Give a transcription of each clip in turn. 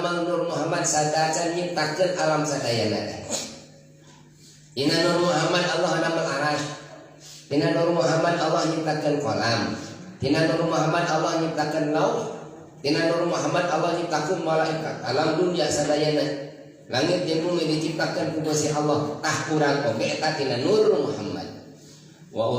Mamang Nur Muhammad sadacan nyiptakeun alam sadayana teh. Dina Nur Muhammad Allah damel arash. Dina Nur Muhammad Allah nyiptakeun kolam. Dina Nur Muhammad Allah nyiptakeun lauh. Dina Nur Muhammad Allah nyiptakeun malaikat. Alam dunia sadayana. Langit jeung bumi diciptakeun ku Gusti Allah. Tah urang oge eta dina Nur Muhammad. Wa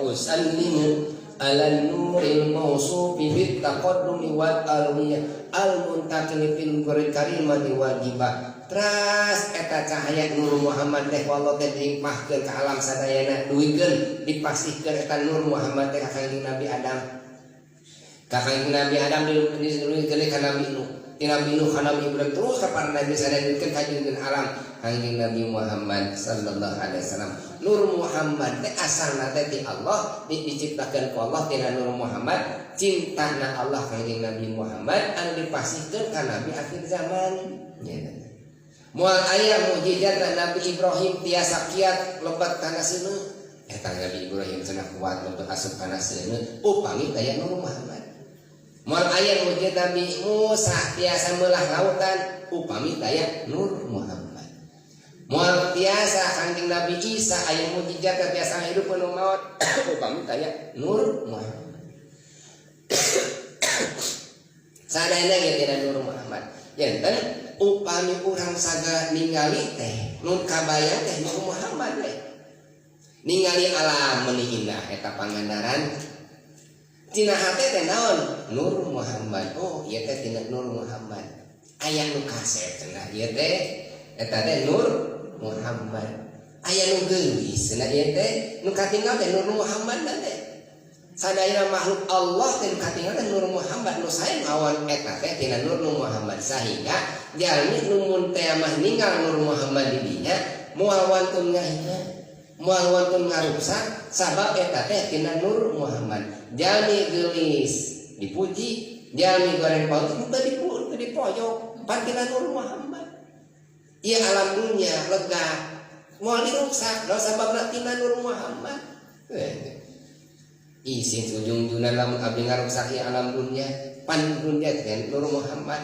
usallimu ala nuril mausufi bit taqaddumi wal alwiyah al muntaqil fil karimati wal hibah. Teras eta cahaya Nur Muhammad teh wallah teh dilimpahkeun ka alam sadayana duikeun dipasihkeun eta Nur Muhammad teh ka Kangjeng Nabi Adam. Ka Kangjeng Nabi Adam diluikeun ka Nabi Nuh. Ti Nabi Nuh ka Nabi Ibrahim terus ka para nabi sadayana dikeun ka jeung alam Kangjeng Nabi Muhammad sallallahu alaihi wasallam. Nur Muhammad teh asalna teh ti Allah diciptakeun ku Allah tina Nur Muhammad cintana Allah Kangjeng Nabi Muhammad anu dipasihkeun ka Nabi akhir zaman. Moal aya mukjizat Nabi Ibrahim tiasa kiat lebat kana seuneu. Eta Nabi Ibrahim cenah kuat lebat asup kana seuneu upami daya Nur Muhammad. Moal aya mukjizat Nabi Musa tiasa meulah lautan upami daya Nur Muhammad. Moal tiasa Kangjeng Nabi Isa aya mukjizat tiasa hidup penuh maut upami daya Nur Muhammad. Sadayana ge tina Nur Muhammad. Janten upami urang sagala ningali teh nun kabayang teh Nur Muhammad teh. Ningali alam meuni indah eta pangandaran. Tina hate teh naon? Nur Muhammad. Oh, ieu teh tina Nur Muhammad. Aya nu kaset cenah ieu teh eta teh Nur Muhammad. Aya nu geulis cenah ieu teh nu katinggal teh Nur Muhammad teh. Sadayana makhluk Allah teh katinggal teh Nur Muhammad nu sae awan eta teh tina Nur Muhammad sehingga jalmi nu mun teh mah ninggal Nur Muhammad di dinya moal wantun ngahina moal wantun ngaruksak sabab eta teh tina Nur Muhammad. Jalmi geulis dipuji, jalmi goreng paut teu dipojok pan tina Nur Muhammad. Ieu alam dunia lega moal diruksak do sababna tina Nur Muhammad. Isin ujung-ujungna lamun abdi ngaruksak ieu alam dunia pan dunia teh Nur Muhammad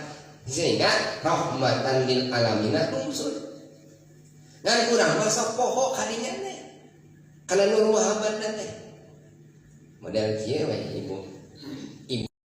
sehingga rahmatan lil alamina tungsul. Dan kurang masuk pokok kadinya teh kana Nur Muhammad teh. Model kieu we ibu.